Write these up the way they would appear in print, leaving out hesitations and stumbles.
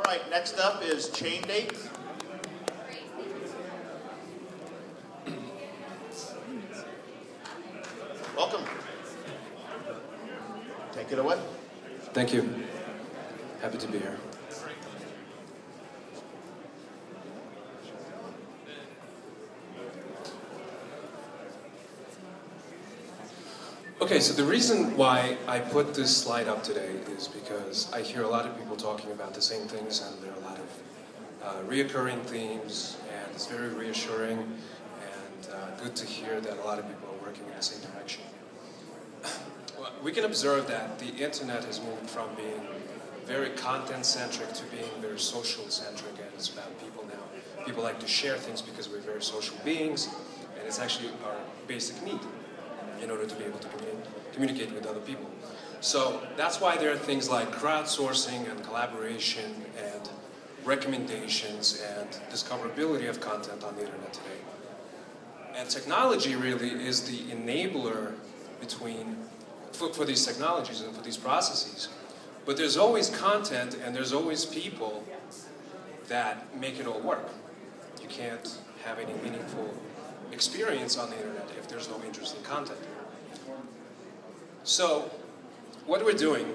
right, next up is ChainDate. Welcome. Take it away. Thank you. Happy to be here. Okay, so the reason why I put this slide up today is because I hear a lot of people talking about the same things, and there are a lot of reoccurring themes, and it's very reassuring and good to hear that a lot of people are working in the same direction. We can observe that the internet has moved from being very content-centric to being very social-centric, and it's about people now. People like to share things because we're very social beings, and it's actually our basic need in order to be able to communicate with other people. So that's why there are things like crowdsourcing and collaboration and recommendations and discoverability of content on the internet today. And technology really is the enabler for these technologies and for these processes. But there's always content and there's always people that make it all work. You can't have any meaningful experience on the internet if there's no interesting content. So, what we're doing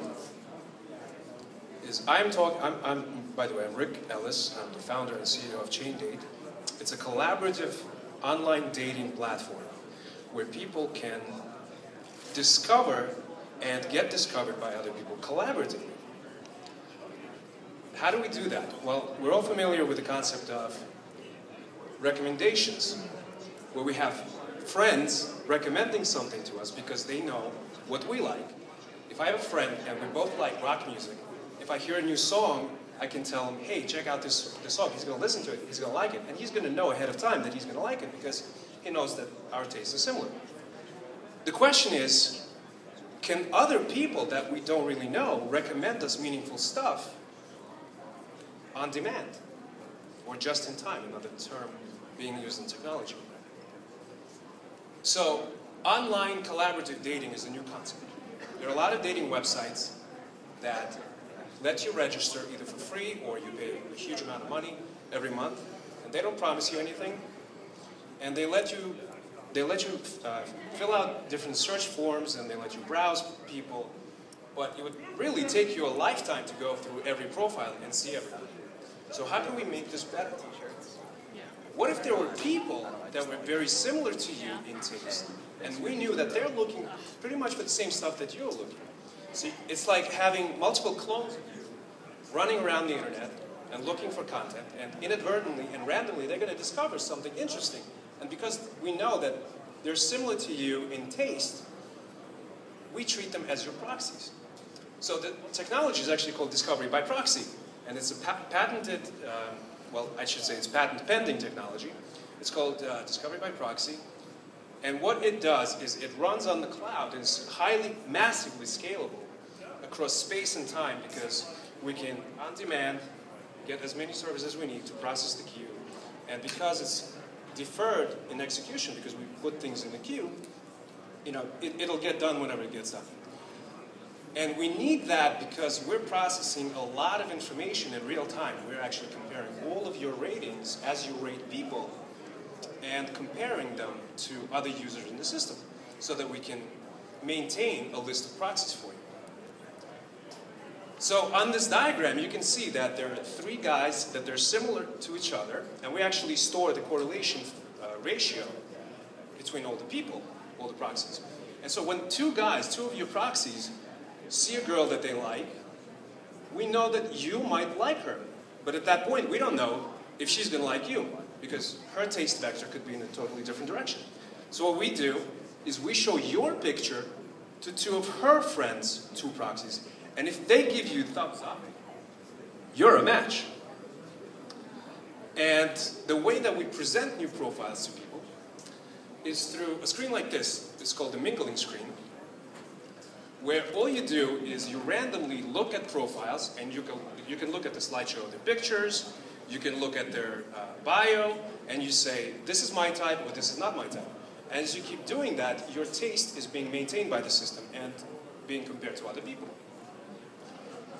is by the way, I'm Rick Ellis. I'm the founder and CEO of ChainDate. It's a collaborative online dating platform where people can discover and get discovered by other people collaboratively. How do we do that? Well, we're all familiar with the concept of recommendations, where we have friends recommending something to us because they know what we like. If I have a friend and we both like rock music, if I hear a new song, I can tell him, hey, check out this song. He's going to listen to it, he's going to like it, and he's going to know ahead of time that he's going to like it because he knows that our taste is similar. The question is, can other people that we don't really know recommend us meaningful stuff on demand? Or just in time, another term being used in technology. So, online collaborative dating is a new concept. There are a lot of dating websites that let you register either for free or you pay a huge amount of money every month, and they don't promise you anything, and they let you fill out different search forms and they let you browse people, but it would really take you a lifetime to go through every profile and see everything. So how can we make this better? What if there were people that were very similar to you in taste, and we knew that they're looking pretty much for the same stuff that you're looking for? See, it's like having multiple clones of you running around the internet and looking for content, and inadvertently and randomly they're going to discover something interesting. And because we know that they're similar to you in taste, we treat them as your proxies. So the technology is actually called discovery by proxy, and it's a patented, well, I should say it's patent-pending technology. It's called discovery by proxy. And what it does is it runs on the cloud and is highly, massively scalable across space and time because we can, on demand, get as many services as we need to process the queue. And because it's deferred in execution, because we put things in the queue, it'll get done whenever it gets done. And we need that because we're processing a lot of information in real time. We're actually comparing all of your ratings as you rate people and comparing them to other users in the system so that we can maintain a list of proxies for you. So on this diagram, you can see that there are three guys that they're similar to each other, and we actually store the correlation ratio between all the people, all the proxies. And so when two of your proxies, see a girl that they like, we know that you might like her. But at that point, we don't know if she's going to like you, because her taste vector could be in a totally different direction. So what we do is we show your picture to two of her friends, two proxies, and if they give you thumbs up, you're a match. And the way that we present new profiles to people is through a screen like this. It's called the mingling screen, where all you do is you randomly look at profiles, and you can look at the slideshow of their pictures, you can look at their bio, and you say, this is my type or this is not my type. And as you keep doing that, your taste is being maintained by the system and being compared to other people.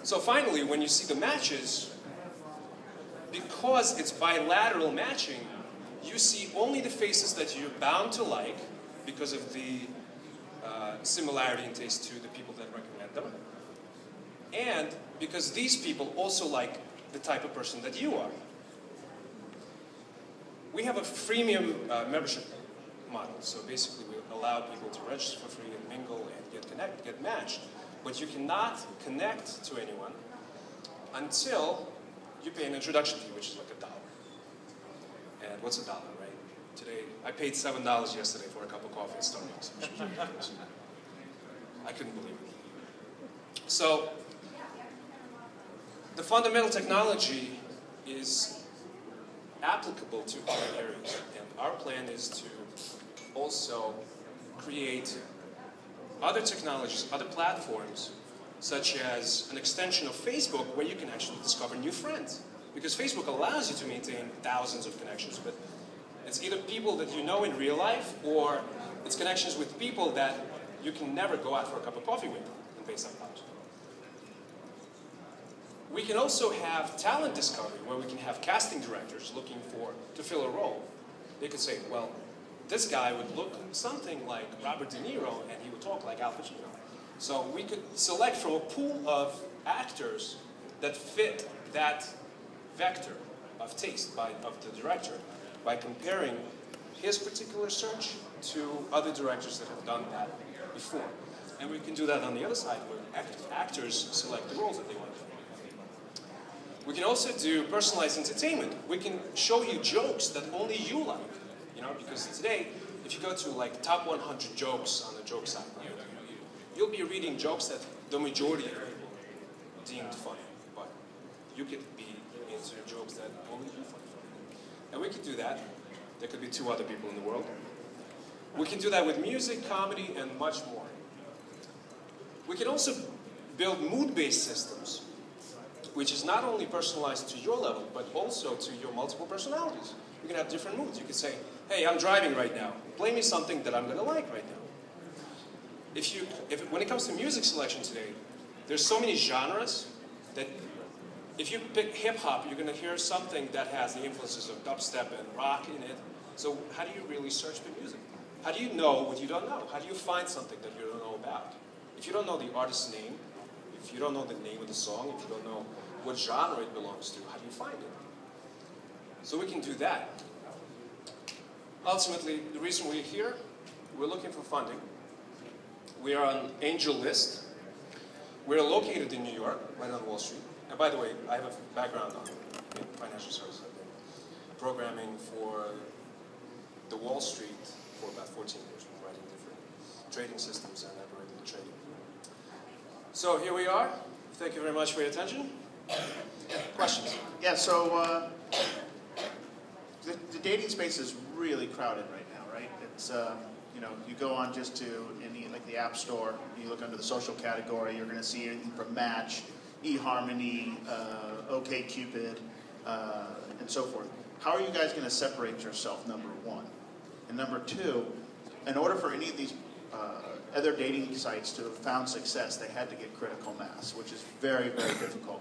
So finally, when you see the matches, because it's bilateral matching, you see only the faces that you're bound to like because of the similarity in taste to the people that recommend them. And because these people also like the type of person that you are. We have a freemium membership model. So basically we allow people to register for free and mingle and get matched. But you cannot connect to anyone until you pay an introduction fee, which is like $1. And what's $1, right? Today, I paid $7 yesterday for a cup of coffee at Starbucks, which was ridiculous. I couldn't believe it. So, the fundamental technology is applicable to other areas. And our plan is to also create other technologies, other platforms, such as an extension of Facebook where you can actually discover new friends. Because Facebook allows you to maintain thousands of connections, but it's either people that you know in real life or it's connections with people that you can never go out for a cup of coffee with and pay some dollars. We can also have talent discovery where we can have casting directors looking to fill a role. They could say, well, this guy would look something like Robert De Niro and he would talk like Al Pacino. So we could select from a pool of actors that fit that vector of taste of the director by comparing his particular search to other directors that have done that before. And we can do that on the other side where actors select the roles that they want to do. We can also do personalized entertainment. We can show you jokes that only you like. You know, because today, if you go to like top 100 jokes on the joke site, you'll be reading jokes that the majority of people deemed funny, but you could be into jokes that only you find funny. And we could do that. There could be 2 other people in the world. We can do that with music, comedy, and much more. We can also build mood-based systems, which is not only personalized to your level, but also to your multiple personalities. You can have different moods. You could say, hey, I'm driving right now. Play me something that I'm going to like right now. When it comes to music selection today, there's so many genres that if you pick hip-hop, you're going to hear something that has the influences of dubstep and rock in it. So how do you really search for music? How do you know what you don't know? How do you find something that you don't know about? If you don't know the artist's name, if you don't know the name of the song, if you don't know what genre it belongs to, how do you find it? So we can do that. Ultimately, the reason we're here, we're looking for funding. We are on Angel List. We're located in New York, right on Wall Street. And by the way, I have a background in financial services. I've been programming for the Wall Street for about 14 years, writing different trading systems and algorithm trading. So here we are. Thank you very much for your attention. Questions? Yeah, so the dating space is really crowded right now, right? It's, you know, you go on just to like the App Store, you look under the social category, you're going to see anything from Match, eHarmony, OkCupid, and so forth. How are you guys going to separate yourself, number one? And number two, in order for any of these other dating sites to have found success, they had to get critical mass, which is very, very difficult.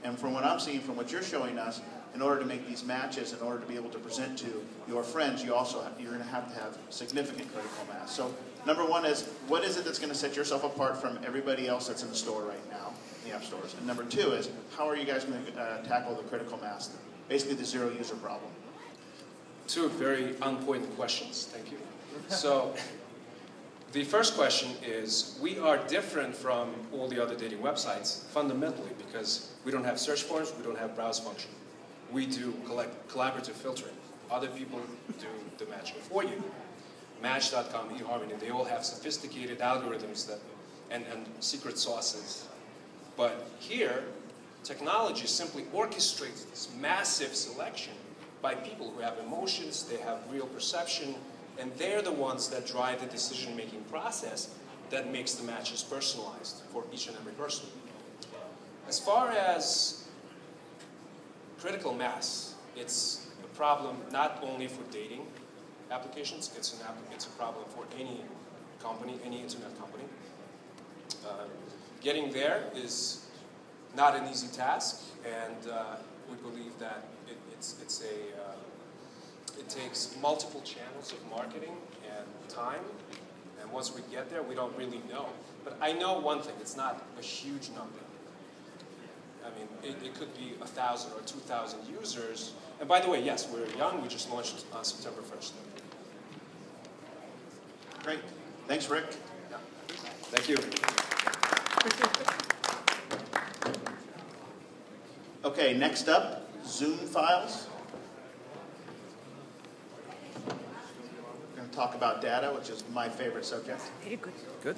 And from what I'm seeing, from what you're showing us, in order to make these matches, in order to be able to present to your friends, you're going to have significant critical mass. So number one is, what is it that's going to set yourself apart from everybody else that's in the store right now, the app stores? And number two is, how are you guys going to tackle the critical mass, basically the zero user problem? 2 very on-point questions. Thank you. So the first question is, we are different from all the other dating websites fundamentally because we don't have search forms, we don't have browse function. We do collaborative filtering. Other people do the matching for you. Match.com, eHarmony, they all have sophisticated algorithms and secret sauces. But here, technology simply orchestrates this massive selection by people who have emotions, they have real perception, and they're the ones that drive the decision-making process that makes the matches personalized for each and every person. As far as critical mass, it's a problem not only for dating applications, it's a problem for any company, any internet company. Getting there is not an easy task, and we believe that it takes multiple channels of marketing and time, and once we get there, we don't really know. But I know one thing, it's not a huge number. I mean, it could be 1,000 or 2,000 users. And by the way, yes, we're young, we just launched on September 1st. Great. Thanks, Rick. Yeah. Thank you. Okay, next up, Zoom files. We're going to talk about data, which is my favorite subject. Very good. Good.